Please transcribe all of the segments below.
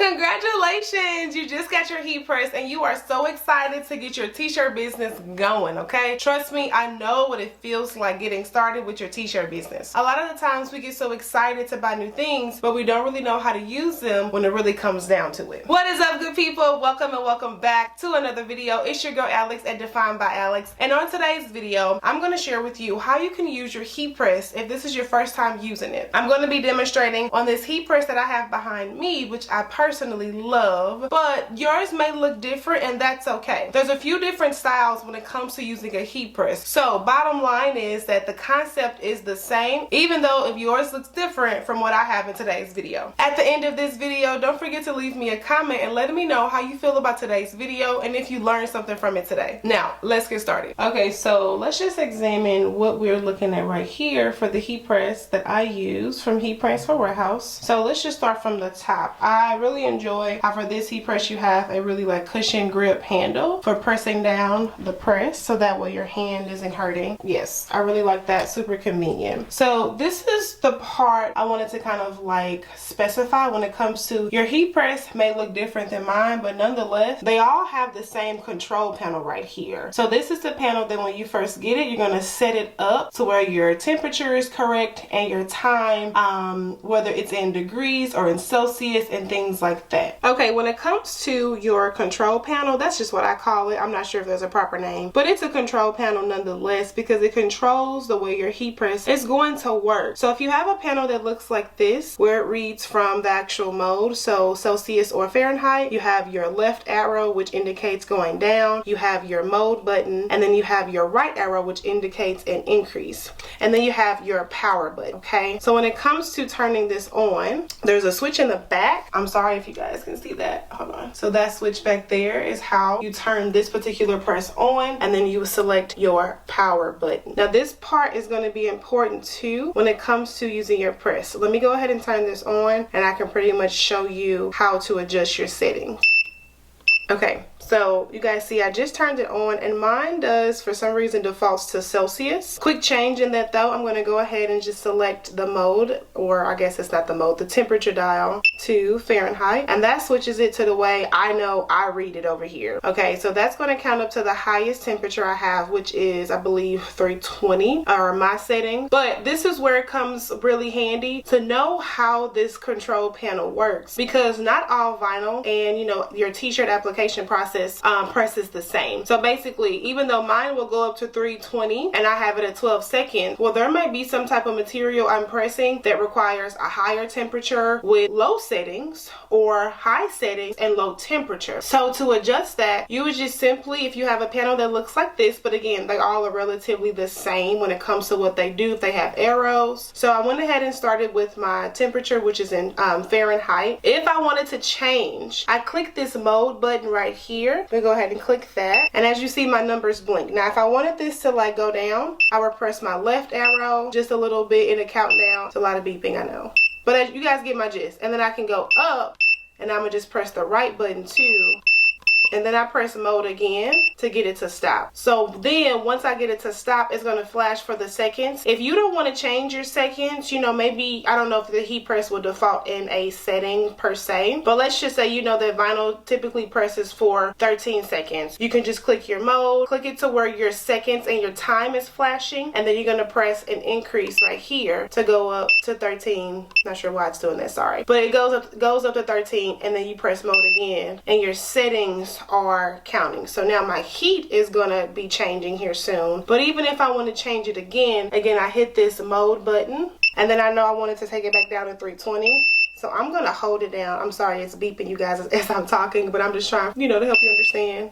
Congratulations, you just got your heat press and you are so excited to get your t-shirt business going, okay? Trust me, I know what it feels like getting started with your t-shirt business. A lot of the times we get so excited to buy new things, but we don't really know how to use them when it really comes down to it. What is up, good people? Welcome and welcome back to another video. It's your girl Alex at Defined by Alex, and on today's video, I'm going to share with you how you can use your heat press if this is your first time using it. I'm going to be demonstrating on this heat press that I have behind me, which I personally love, but yours may look different, and that's okay. There's a few different styles when it comes to using a heat press. So bottom line is that the concept is the same, even though if yours looks different from what I have in today's video. At the end of this video, don't forget to leave me a comment and let me know how you feel about today's video and if you learned something from it today. Now, let's get started. Okay, so let's just examine what we're looking at right here for the heat press that I use from Heat Press for Warehouse. So let's just start from the top. I really enjoy how for this heat press you have a really like cushion grip handle for pressing down the press so that way your hand isn't hurting. Yes, I really like that. Super convenient. So this is the part I wanted to kind of like specify when it comes to your heat press. May look different than mine, but nonetheless they all have the same control panel right here. So this is the panel that when you first get it, you're going to set it up to where your temperature is correct and your time, whether it's in degrees or in Celsius and things like that. Okay, when it comes to your control panel, that's just what I call it. I'm not sure if there's a proper name, but it's a control panel nonetheless because it controls the way your heat press is going to work. So if you have a panel that looks like this, where it reads from the actual mode, so Celsius or Fahrenheit, you have your left arrow which indicates going down, you have your mode button, and then you have your right arrow which indicates an increase, and then you have your power button. Okay, so when it comes to turning this on, there's a switch in the back. I'm sorry if you guys can see that. Hold on. So that switch back there is how you turn this particular press on, and then you select your power button. Now this part is going to be important too when it comes to using your press. So let me go ahead and turn this on, and I can pretty much show you how to adjust your settings. Okay, so you guys see I just turned it on, and mine does for some reason defaults to Celsius. Quick change in that though, I'm going to go ahead and just select the mode, or I guess it's not the mode, the temperature dial to Fahrenheit, and that switches it to the way I know I read it over here. Okay, so that's going to count up to the highest temperature I have, which is I believe 320 or my setting. But this is where it comes really handy to know how this control panel works, because not all vinyl and your t-shirt application process presses the same. So basically, even though mine will go up to 320 and I have it at 12 seconds, well, there might be some type of material I'm pressing that requires a higher temperature with low settings, or high settings and low temperature. So to adjust that, you would just simply, if you have a panel that looks like this, but again, they all are relatively the same when it comes to what they do, if they have arrows. So I went ahead and started with my temperature, which is in Fahrenheit. If I wanted to change, I click this mode button right here. Let me go ahead and click that, and as you see, my numbers blink. Now if I wanted this to like go down, I would press my left arrow just a little bit in a countdown. It's a lot of beeping, I know, but as you guys get my gist. And then I can go up, and I'm gonna just press the right button too, and then I press mode again to get it to stop. So then once I get it to stop, it's going to flash for the seconds. If you don't want to change your seconds, maybe, I don't know if the heat press will default in a setting per se, but let's just say that vinyl typically presses for 13 seconds. You can just click your mode, click it to where your seconds and your time is flashing, and then you're going to press an increase right here to go up to 13. Not sure why it's doing that, sorry, but it goes up to 13, and then you press mode again, and your settings are counting. So now my heat is gonna be changing here soon, but even if I want to change it again, I hit this mode button, and then I know I wanted to take it back down to 320, so I'm gonna hold it down. I'm sorry it's beeping, you guys, as I'm talking, but I'm just trying to help you understand.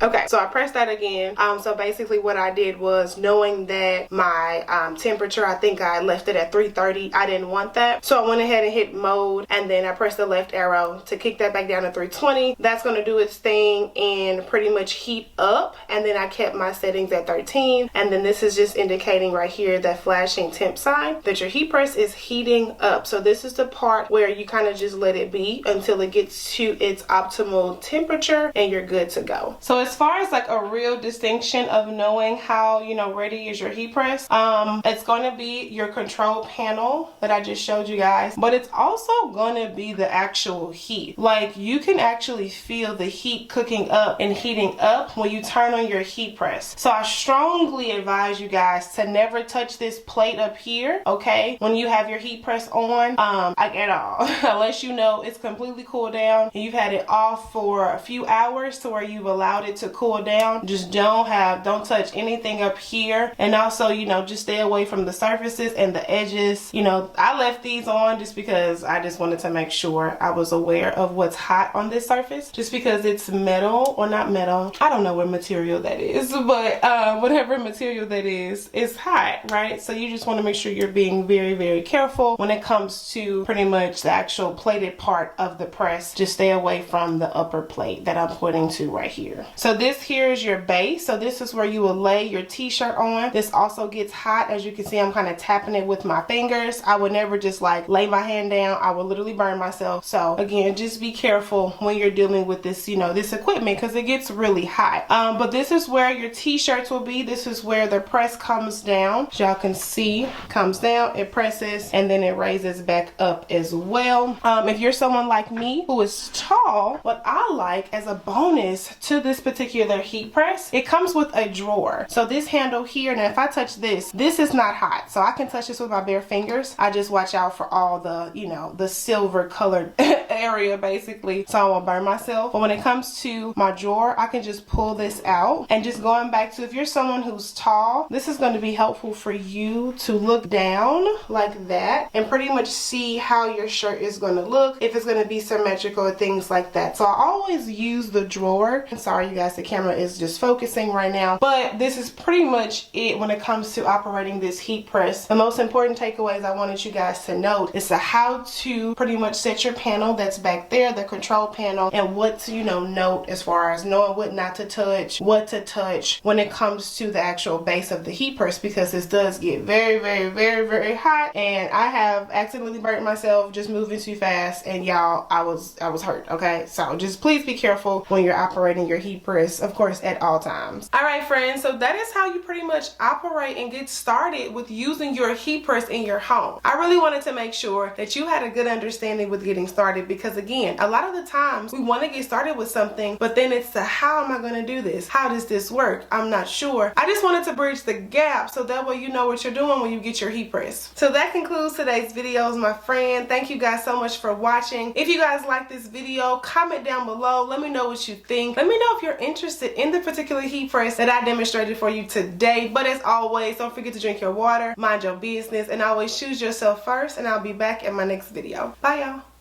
Okay, so I pressed that again. So basically what I did was, knowing that my temperature, I think I left it at 330. I didn't want that. So I went ahead and hit mode, and then I pressed the left arrow to kick that back down to 320. That's going to do its thing and pretty much heat up. And then I kept my settings at 13. And then this is just indicating right here, that flashing temp sign, that your heat press is heating up. So this is the part where you kind of just let it be until it gets to its optimal temperature and you're good to go. So as far as like a real distinction of knowing how, you know, ready is your heat press, it's going to be your control panel that I just showed you guys, but it's also going to be the actual heat. Like, you can actually feel the heat cooking up and heating up when you turn on your heat press. So I strongly advise you guys to never touch this plate up here, okay, when you have your heat press on, like at all, unless you know it's completely cooled down and you've had it off for a few hours to where you've allowed it to cool down. Just don't touch anything up here. And also, you know, just stay away from the surfaces and the edges. You know, I left these on just because I just wanted to make sure I was aware of what's hot on this surface, just because it's metal, or not metal, I don't know what material that is, but whatever material that is, it's hot, right? So you just want to make sure you're being very, very careful when it comes to pretty much the actual plated part of the press. Just stay away from the upper plate that I'm pointing to right here. So this here is your base. So this is where you will lay your t-shirt on. This also gets hot. As you can see, I'm kind of tapping it with my fingers. I would never just like lay my hand down. I would literally burn myself. So again, just be careful when you're dealing with this, you know, this equipment, because it gets really hot. But this is where your t-shirts will be. This is where the press comes down. As y'all can see, comes down, it presses, and then it raises back up as well. If you're someone like me who is tall, what I like as a bonus to this particular heat press, it comes with a drawer. So this handle here, now if I touch this is not hot, so I can touch this with my bare fingers. I just watch out for all the, you know, the silver colored area basically, so I won't burn myself. But when it comes to my drawer, I can just pull this out. And just going back to, if you're someone who's tall, this is going to be helpful for you to look down like that and pretty much see how your shirt is going to look, if it's going to be symmetrical, things like that. So I always use the drawer. I'm sorry you guys, the camera is just focusing right now, but this is pretty much it when it comes to operating this heat press. The most important takeaways I wanted you guys to note is how to pretty much set your panel that's back there, the control panel, and what to, you know, note as far as knowing what not to touch, what to touch when it comes to the actual base of the heat press, because this does get very, very, very, very hot. And I have accidentally burnt myself just moving too fast, and y'all, I was hurt. Okay, so just please be careful when you're operating your heat press, of course, at all times. All right, friends, so that is how you pretty much operate and get started with using your heat press in your home. I really wanted to make sure that you had a good understanding with getting started, because again, a lot of the times we want to get started with something, but then it's the how am I going to do this? How does this work? I'm not sure. I just wanted to bridge the gap so that way you know what you're doing when you get your heat press. So that concludes today's videos, my friend. Thank you guys so much for watching. If you guys like this video, comment down below. Let me know what you think. Let me know if you're interested in the particular heat press that I demonstrated for you today. But as always, don't forget to drink your water, mind your business, and always choose yourself first. And I'll be back in my next video. Bye, y'all.